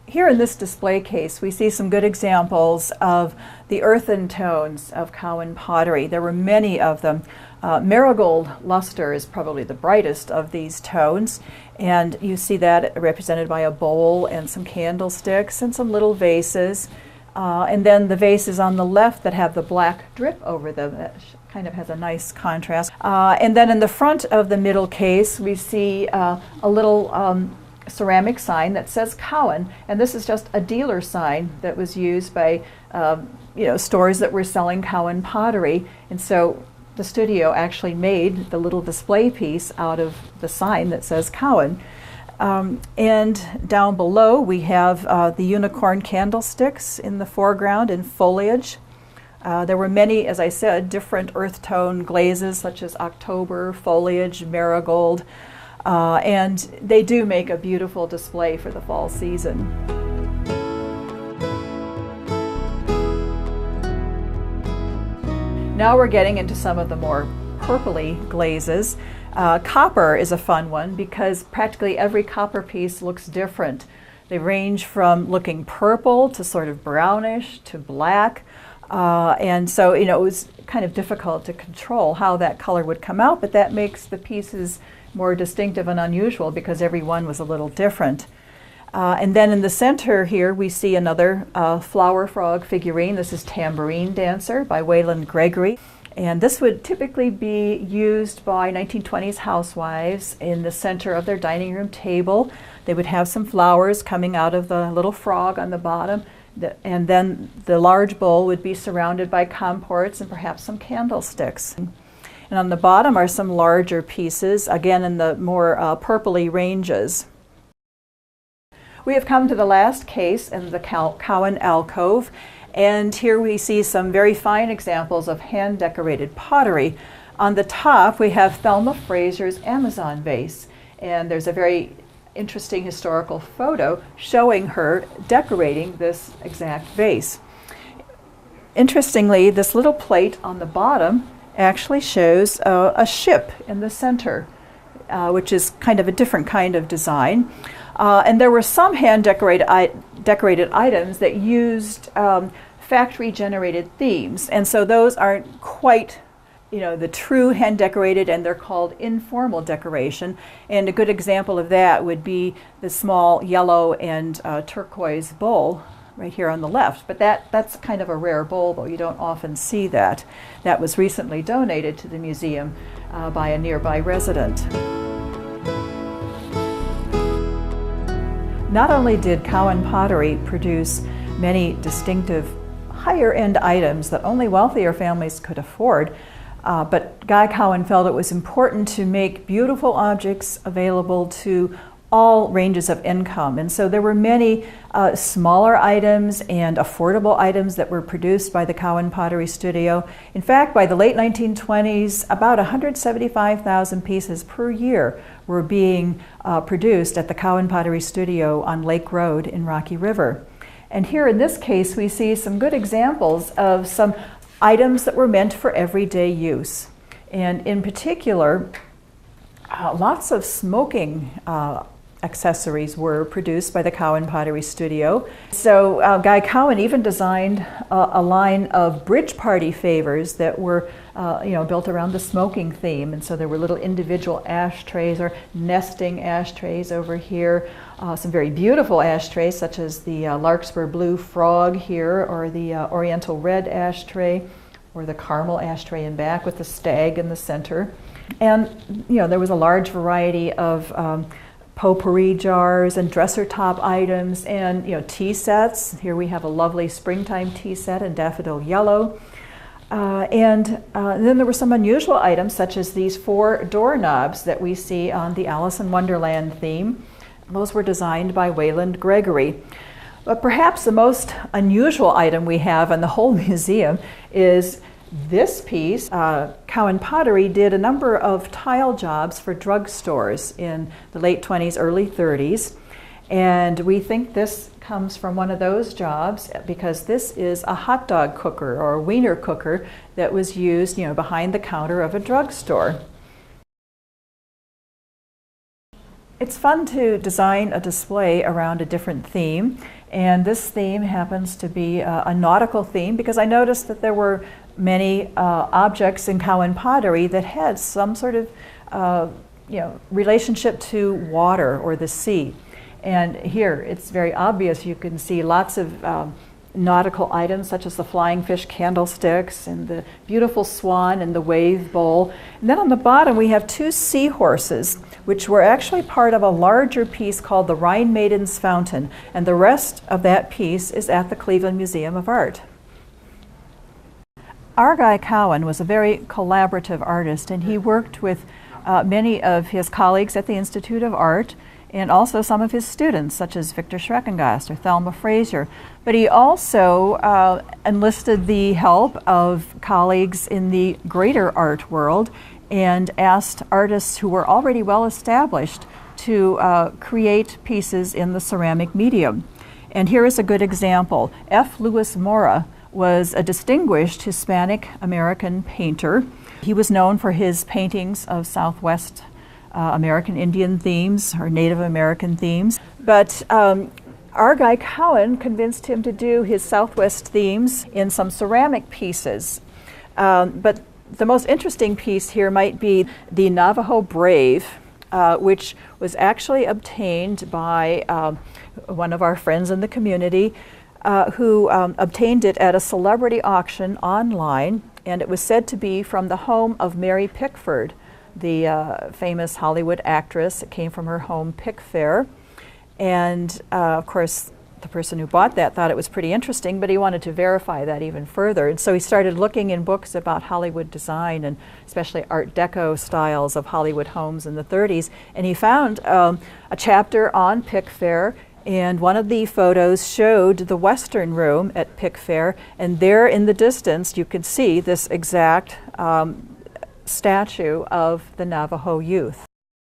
Here in this display case, we see some good examples of the earthen tones of Cowan pottery. There were many of them. Marigold luster is probably the brightest of these tones, and you see that represented by a bowl and some candlesticks and some little vases. And then the vases on the left that have the black drip over them, that kind of has a nice contrast. And then in the front of the middle case, we see a little ceramic sign that says Cowan, and this is just a dealer sign that was used by stores that were selling Cowan pottery. And so the studio actually made the little display piece out of the sign that says Cowan. And down below we have the unicorn candlesticks in the foreground in foliage. There were many, as I said, different earth tone glazes such as October, foliage, marigold, and they do make a beautiful display for the fall season. Now we're getting into some of the more purpley glazes. Copper is a fun one because practically every copper piece looks different. They range from looking purple to sort of brownish to black. And so, it was kind of difficult to control how that color would come out, but that makes the pieces more distinctive and unusual because every one was a little different. And then in the center here, we see another flower frog figurine. This is Tambourine Dancer by Wayland Gregory. And this would typically be used by 1920s housewives in the center of their dining room table. They would have some flowers coming out of the little frog on the bottom, and then the large bowl would be surrounded by comports and perhaps some candlesticks. And on the bottom are some larger pieces, again in the more purpley ranges. We have come to the last case in the Cowan Alcove, and here we see some very fine examples of hand-decorated pottery. On the top we have Thelma Fraser's Amazon vase, and there's a very interesting historical photo showing her decorating this exact vase. Interestingly, this little plate on the bottom actually shows a ship in the center, which is kind of a different kind of design. And there were some hand-decorated items that used factory-generated themes, and so those aren't quite the true hand-decorated, and they're called informal decoration. And a good example of that would be the small yellow and turquoise bowl right here on the left. But that's kind of a rare bowl, though. You don't often see that. That was recently donated to the museum by a nearby resident. Not only did Cowan pottery produce many distinctive higher-end items that only wealthier families could afford, but Guy Cowan felt it was important to make beautiful objects available to all ranges of income. And so there were many smaller items and affordable items that were produced by the Cowan Pottery Studio. In fact, by the late 1920s, about 175,000 pieces per year were being produced at the Cowan Pottery Studio on Lake Road in Rocky River. And here in this case, we see some good examples of some items that were meant for everyday use. And in particular, lots of smoking accessories were produced by the Cowan Pottery Studio. So Guy Cowan even designed a line of bridge party favors that were built around the smoking theme. And so there were little individual ashtrays or nesting ashtrays over here. Some very beautiful ashtrays such as the Larkspur Blue Frog here, or the Oriental Red ashtray, or the caramel ashtray in back with the stag in the center. And there was a large variety of potpourri jars and dresser top items and tea sets. Here we have a lovely springtime tea set in daffodil yellow. And then there were some unusual items such as these 4 doorknobs that we see on the Alice in Wonderland theme. Those were designed by Wayland Gregory. But perhaps the most unusual item we have in the whole museum is this piece. Cowan Pottery did a number of tile jobs for drugstores in the late 20s, early 30s. And we think this comes from one of those jobs because this is a hot dog cooker or a wiener cooker that was used, behind the counter of a drugstore. It's fun to design a display around a different theme, and this theme happens to be a nautical theme because I noticed that there were many objects in Cowan pottery that had some sort of relationship to water or the sea. And here it's very obvious. You can see lots of nautical items such as the flying fish candlesticks and the beautiful swan and the wave bowl. And then on the bottom we have two seahorses, which were actually part of a larger piece called the Rhine Maiden's Fountain. And the rest of that piece is at the Cleveland Museum of Art. Our guy Cowan was a very collaborative artist, and he worked with many of his colleagues at the Institute of Art and also some of his students, such as Victor Schreckengast or Thelma Fraser. But he also enlisted the help of colleagues in the greater art world and asked artists who were already well established to create pieces in the ceramic medium. And here is a good example. F. Louis Mora was a distinguished Hispanic American painter. He was known for his paintings of Southwest American Indian themes or Native American themes. But our guy Cowan convinced him to do his Southwest themes in some ceramic pieces. But the most interesting piece here might be the Navajo Brave, which was actually obtained by one of our friends in the community who obtained it at a celebrity auction online, and it was said to be from the home of Mary Pickford, the famous Hollywood actress. It came from her home, Pickfair. And of course, the person who bought that thought it was pretty interesting, but he wanted to verify that even further. And so he started looking in books about Hollywood design, and especially Art Deco styles of Hollywood homes in the 30s. And he found a chapter on Pickfair, and one of the photos showed the Western Room at Pickfair, and there in the distance you could see this exact statue of the Navajo youth.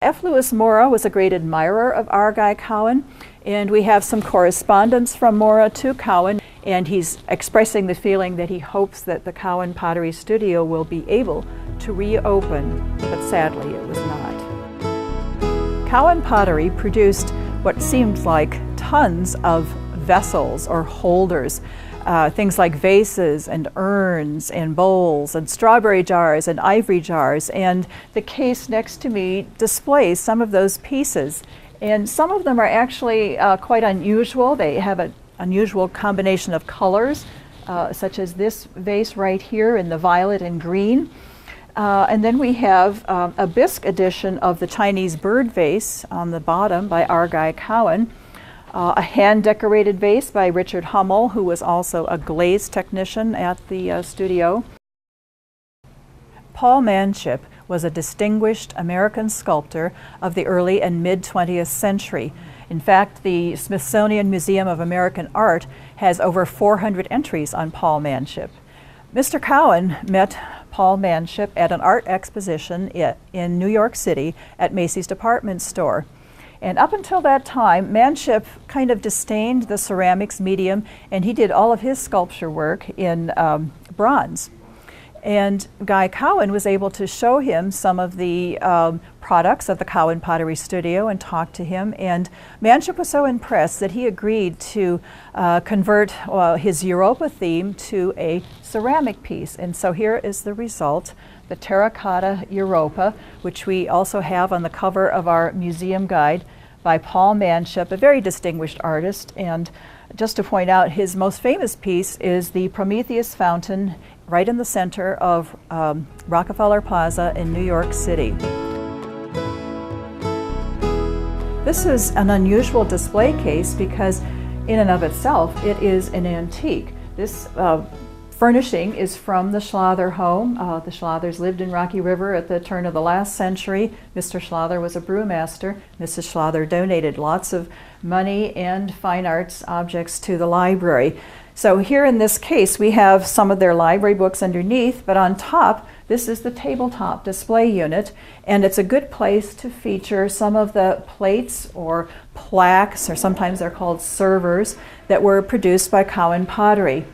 F. Louis Mora was a great admirer of our guy Cowan, and we have some correspondence from Mora to Cowan, and he's expressing the feeling that he hopes that the Cowan Pottery Studio will be able to reopen, but sadly it was not. Cowan Pottery produced what seemed like tons of vessels or holders, things like vases and urns and bowls and strawberry jars and ivory jars, and the case next to me displays some of those pieces. And some of them are actually quite unusual. They have an unusual combination of colors, such as this vase right here in the violet and green. And then we have a bisque edition of the Chinese bird vase on the bottom by our guy Cowan. A hand-decorated vase by Richard Hummel, who was also a glaze technician at the studio. Paul Manship was a distinguished American sculptor of the early and mid-20th century. In fact, the Smithsonian Museum of American Art has over 400 entries on Paul Manship. Mr. Cowan met Paul Manship at an art exposition in New York City at Macy's department store. And up until that time, Manship kind of disdained the ceramics medium, and he did all of his sculpture work in bronze. And Guy Cowan was able to show him some of the products of the Cowan Pottery Studio and talk to him. And Manship was so impressed that he agreed to convert his Europa theme to a ceramic piece. And so here is the result, the terracotta Europa, which we also have on the cover of our museum guide by Paul Manship, a very distinguished artist. And just to point out, his most famous piece is the Prometheus Fountain right in the center of Rockefeller Plaza in New York City. This is an unusual display case because in and of itself it is an antique. This furnishing is from the Schlother home. The Schlothers lived in Rocky River at the turn of the last century. Mr. Schlother was a brewmaster. Mrs. Schlother donated lots of money and fine arts objects to the library. So here in this case we have some of their library books underneath, but on top this is the tabletop display unit, and it's a good place to feature some of the plates or plaques, or sometimes they're called servers, that were produced by Cowan Pottery.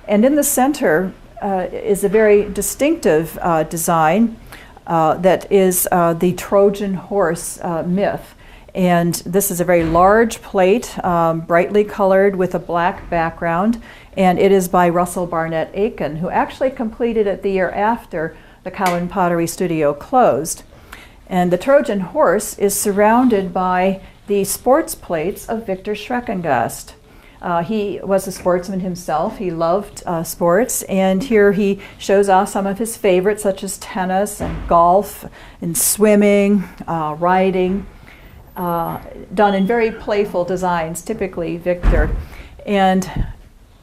And in the center is a very distinctive design that is the Trojan horse myth. And this is a very large plate, brightly colored with a black background, and it is by Russell Barnett Aiken, who actually completed it the year after the Cowan Pottery Studio closed. And the Trojan horse is surrounded by the sports plates of Victor Schreckengast. He was a sportsman himself. He loved sports, and here he shows off some of his favorites, such as tennis and golf and swimming, riding, done in very playful designs, typically Victor. And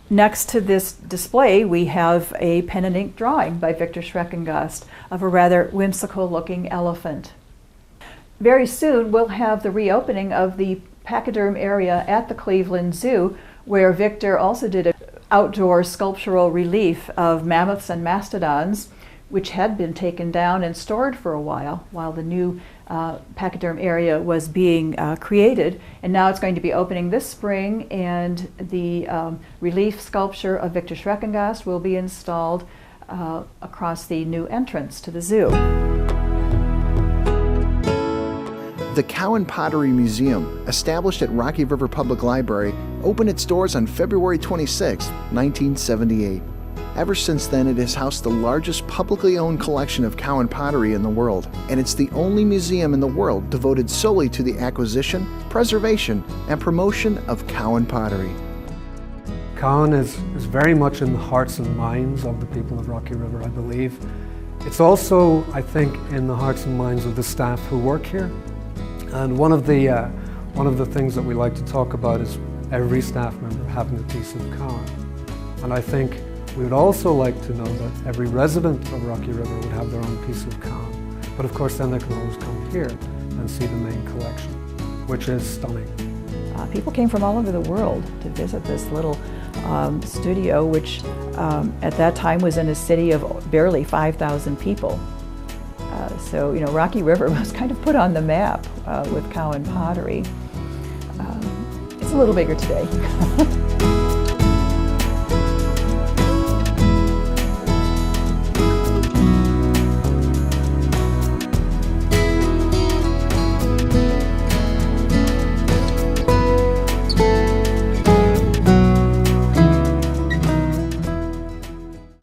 next to this display, we have a pen and ink drawing by Victor Schreckengast of a rather whimsical-looking elephant. Very soon, we'll have the reopening of the pachyderm area at the Cleveland Zoo, where Victor also did an outdoor sculptural relief of mammoths and mastodons, which had been taken down and stored for a while the new pachyderm area was being created. And now it's going to be opening this spring, and the relief sculpture of Victor Schreckengast will be installed across the new entrance to the zoo. The Cowan Pottery Museum, established at Rocky River Public Library, opened its doors on February 26, 1978. Ever since then, it has housed the largest publicly owned collection of Cowan pottery in the world, and it's the only museum in the world devoted solely to the acquisition, preservation, and promotion of Cowan pottery. Cowan is very much in the hearts and minds of the people of Rocky River, I believe. It's also, I think, in the hearts and minds of the staff who work here. And one of the things that we like to talk about is every staff member having a piece of Cowan. And I think we would also like to know that every resident of Rocky River would have their own piece of Cowan. But of course, then they can always come here and see the main collection, which is stunning. People came from all over the world to visit this little studio, which at that time was in a city of barely 5,000 people. So, you know, Rocky River was kind of put on the map with Cowan pottery. It's a little bigger today.